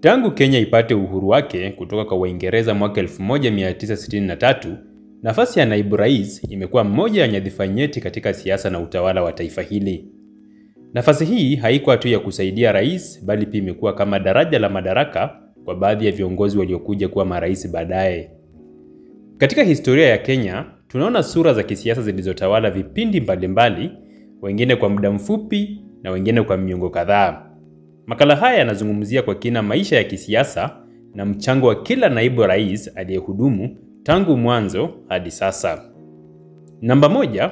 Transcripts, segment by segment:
Tangu Kenya ipate uhuru wake kutoka kwa Waingereza mwaka 1963, nafasi ya naibu rais imekuwa mmoja ya nyadhifa nyeti katika siasa na utawala wa taifa hili. Nafasi hii haikuwa tu ya kusaidia rais, bali pia imekuwa kama daraja la madaraka kwa baadhi ya viongozi waliokuja kuwa marais baadaye. Katika historia ya Kenya, tunaona sura za kisiasa zilizotawala vipindi mbalimbali, wengine kwa muda mfupi na wengine kwa miongo kadhaa. Makala haya yanazungumzia kwa kina maisha ya kisiasa na mchango wa kila naibu rais aliyehudumu tangu mwanzo hadi sasa. Namba 1,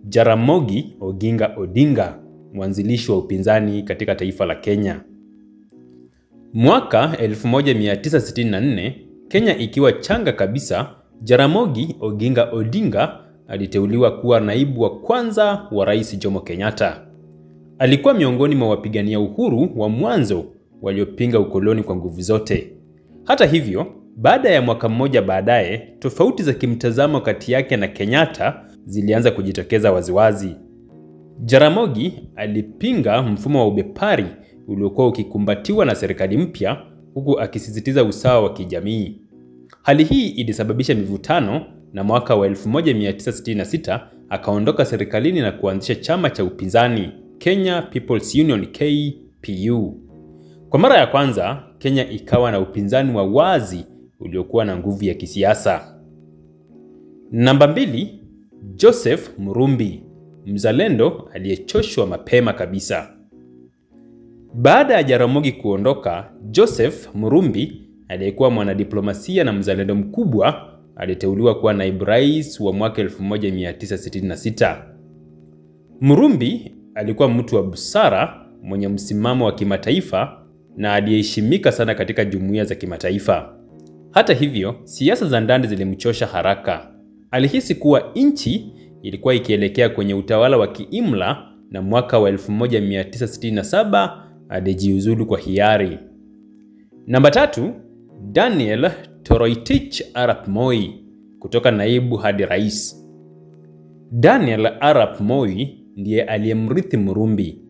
Jaramogi Oginga Odinga, mwanzilishi wa upinzani katika taifa la Kenya. Mwaka 1964, Kenya ikiwa changa kabisa, Jaramogi Oginga Odinga aliteuliwa kuwa naibu wa kwanza wa Rais Jomo Kenyatta. Alikuwa miongoni mwa wapigania uhuru wa mwanzo waliopinga ukoloni kwa nguvu zote. Hata hivyo, baada ya mwaka mmoja baadaye, tofauti za kimtazamo kati yake na Kenyatta zilianza kujitokeza waziwazi. Jaramogi alipinga mfumo wa ubepari uliokuwa ukikumbatiwa na serikali mpya, huku akisisitiza usawa wa kijamii. Hali hii ilisababisha mivutano, na mwaka wa 1966 akaondoka serikalini na kuanzisha chama cha upinzani, Kenya People's Union KPU. Kwa mara ya kwanza, Kenya ikawa na upinzani wa wazi uliokuwa na nguvu ya kisiasa. Namba 2, Joseph Murumbi, mzalendo aliyechoshwa mapema kabisa. Baada ya Jaramogi kuondoka, Joseph Murumbi aliyekuwa mwanadiplomasia na mzalendo mkubwa aliteuliwa kuwa naibu rais wa mwaka 1966. Murumbi alikuwa mtu wa busara, mwenye msimamo wa kimataifa na aliyeheshimika sana katika jumuiya za kimataifa. Hata hivyo, siasa za ndani zilimchosha haraka. Alihisi kuwa nchi ilikuwa ikielekea kwenye utawala wa kiimla, na mwaka wa 1967 alijiuzulu kwa hiari. Namba 3, Daniel Toroitich Arap Moi, kutoka naibu hadi rais. Daniel Arap Moi ndiye aliyemrithi Murumbi.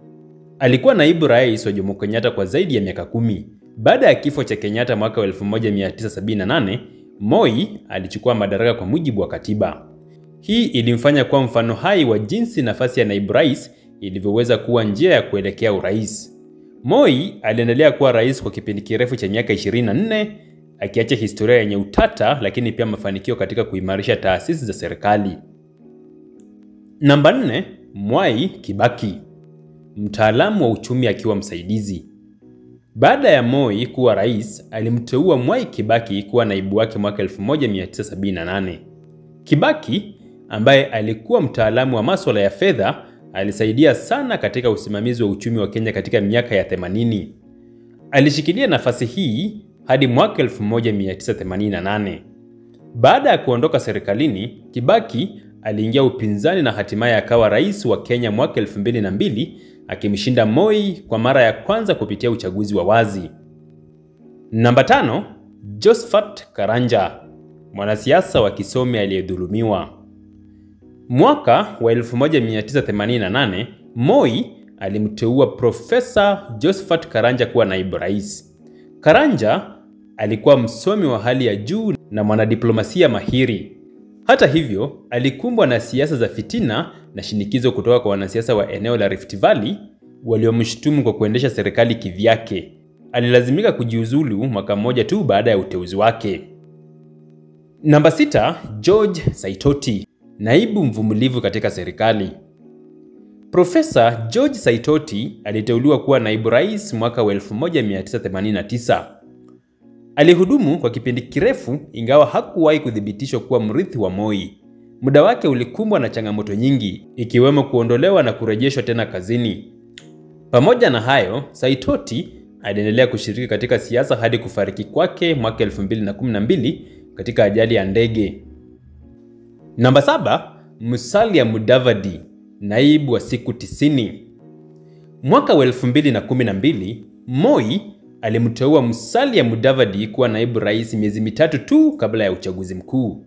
Alikuwa naibu rais wa Jomo Kenyatta kwa zaidi ya miaka 10. Baada ya kifo cha Kenyatta mwaka 1978, Moi alichukua madaraka kwa mujibu wa katiba. Hii ilimfanya kuwa mfano hai wa jinsi nafasi ya naibu rais ilivyoweza kuwa njia ya kuelekea urais. Moi aliendelea kuwa rais kwa kipindi kirefu cha miaka 24, akiacha historia yenye utata lakini pia mafanikio katika kuimarisha taasisi za serikali. Namba 4, Mwai Kibaki, mtaalamu wa uchumi akiwa msaidizi. Baada ya Moi kuwa rais, alimteua Mwai Kibaki kuwa naibu wake mwaka 1978. Kibaki, ambaye alikuwa mtaalamu wa masuala ya fedha, alisaidia sana katika usimamizi wa uchumi wa Kenya katika miaka ya 80. Alishikilia nafasi hii hadi mwaka 1988. Baada ya kuondoka serikalini, Kibaki aliingia upinzani na hatimaye akawa rais wa Kenya mwaka 2002, akimshinda Moi kwa mara ya kwanza kupitia uchaguzi wa wazi. Namba 5, Josephat Karanja, mwanasiasa wa kisomi aliyedhulumiwa. Mwaka wa 1988, Moi alimteua Profesa Josephat Karanja kuwa naibu rais. Karanja alikuwa msomi wa hali ya juu na mwanadiplomasia mahiri. Hata hivyo, alikumbwa na siasa za fitina na shinikizo kutoka kwa wanasiasa wa eneo la Rift Valley waliomshutumu kwa kuendesha serikali kivyake. Alilazimika kujiuzulu mwaka mmoja tu baada ya uteuzi wake. Namba 6, George Saitoti, naibu mvumilivu katika serikali. Profesa George Saitoti aliteuliwa kuwa naibu rais mwaka wa 1989. Alihudumu kwa kipindi kirefu, ingawa hakuwahi kuthibitishwa kuwa mrithi wa Moi. Muda wake ulikumbwa na changamoto nyingi, ikiwemo kuondolewa na kurejeshwa tena kazini. Pamoja na hayo, Saitoti aliendelea kushiriki katika siasa hadi kufariki kwake mwaka 2012 katika ajali ya ndege. Namba 7, Musalia Mudavadi, naibu wa siku 90. Mwaka wa 2012, Moi alimteua Musalia Mudavadi kuwa naibu rais miezi mitatu tu kabla ya uchaguzi mkuu.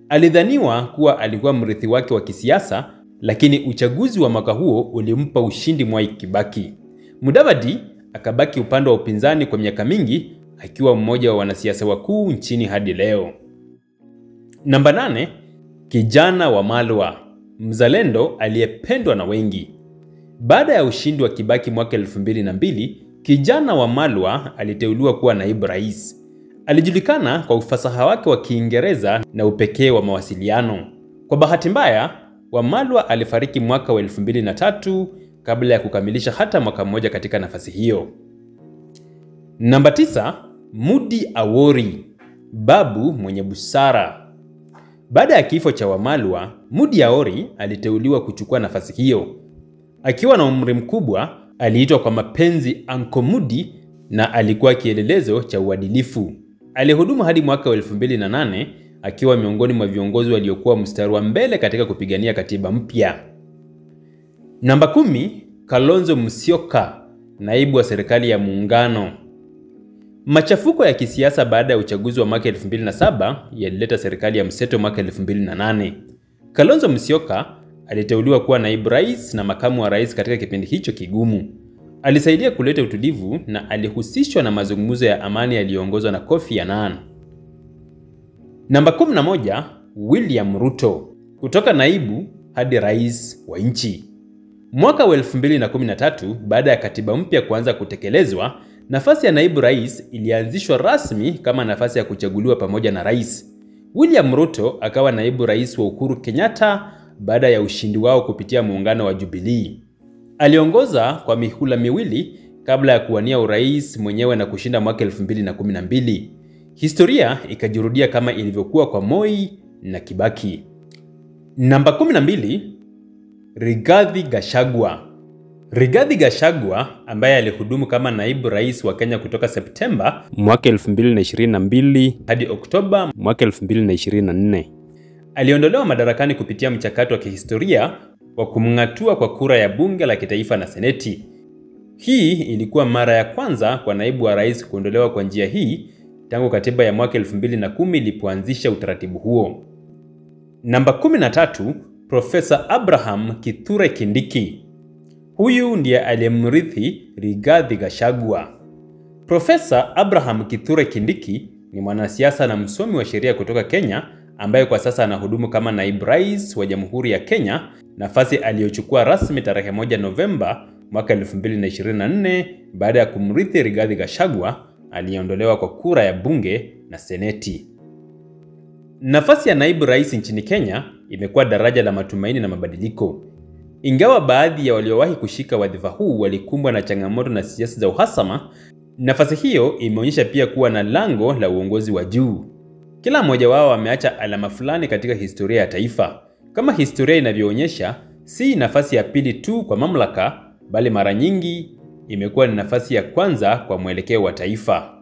Alidhaniwa kuwa alikuwa mrithi wake wa kisiasa, lakini uchaguzi wa mwaka huo ulimpa ushindi Mwai Kibaki. Mudavadi akabaki upande wa upinzani kwa miaka mingi, akiwa mmoja wa wanasiasa wakuu nchini hadi leo. Namba 8, kijana Wamalwa, mzalendo aliyependwa na wengi. Baada ya ushindi wa Kibaki mwaka 2002, kijana Wamalwa aliteuliwa kuwa naibu rais. Alijulikana kwa ufasaha wake wa Kiingereza na upekee wa mawasiliano. Kwa bahati mbaya, Wamalwa alifariki mwaka wa 2003 kabla ya kukamilisha hata mwaka mmoja katika nafasi hiyo. Namba 9, Moody Awori, babu mwenye busara. Baada ya kifo cha Wamalwa, Moody Awori aliteuliwa kuchukua nafasi hiyo. Akiwa na umri mkubwa, aliitwa kwa mapenzi Uncle Moody na alikuwa kielelezo cha uadilifu. Alihudumu hadi mwaka wa 2008 akiwa miongoni mwa viongozi waliokuwa mstari wa mbele katika kupigania katiba mpya. Namba 10, Kalonzo Musyoka, naibu wa serikali ya muungano. Machafuko ya kisiasa baada ya uchaguzi wa mwaka 2007 yalileta serikali ya mseto mwaka 2008. Kalonzo Musyoka aliteuliwa kuwa naibu rais na makamu wa rais katika kipindi hicho kigumu. Alisaidia kuleta utulivu na alihusishwa na mazungumzo ya amani yaliyoongozwa na Kofi Annan. Namba 11, William Ruto, kutoka naibu hadi rais wa nchi. Mwaka wa 2013, baada ya katiba mpya kuanza kutekelezwa, nafasi ya naibu rais ilianzishwa rasmi kama nafasi ya kuchaguliwa pamoja na rais. William Ruto akawa naibu rais wa Uhuru Kenyatta baada ya ushindi wao kupitia muungano wa Jubilee. Aliongoza kwa mihula miwili kabla ya kuwania urais mwenyewe na kushinda mwaka 2012. Historia ikajirudia kama ilivyokuwa kwa Moi na Kibaki. Namba 12, Rigathi Gachagua. Rigathi Gachagua ambaye alihudumu kama naibu rais wa Kenya kutoka Septemba mwaka 2022 hadi Oktoba mwaka 2024. Aliondolewa madarakani kupitia mchakato wa kihistoria wa kumng'atua kwa kura ya bunge la kitaifa na seneti. Hii ilikuwa mara ya kwanza kwa naibu wa rais kuondolewa kwa njia hii tangu katiba ya mwaka 2010 ilipoanzisha utaratibu huo. Namba 13, Profesa Abraham Kithure Kindiki. Huyu ndiye aliyemrithi Rigathi Gachagua. Profesa Abraham Kithure Kindiki ni mwanasiasa na msomi wa sheria kutoka Kenya ambaye kwa sasa anahudumu kama naibu rais wa Jamhuri ya Kenya, nafasi aliyochukua rasmi tarehe 1 Novemba mwaka 2024 baada ya kumrithi Rigathi Gachagua aliyeondolewa kwa kura ya bunge na seneti. Nafasi ya naibu rais nchini Kenya imekuwa daraja la matumaini na mabadiliko. Ingawa baadhi ya waliowahi kushika wadhifa huu walikumbwa na changamoto na siasa za uhasama, nafasi hiyo imeonyesha pia kuwa na lango la uongozi wa juu. Kila mmoja wao ameacha alama fulani katika historia ya taifa. Kama historia inavyoonyesha, si nafasi ya pili tu kwa mamlaka, bali mara nyingi imekuwa ni nafasi ya kwanza kwa mwelekeo wa taifa.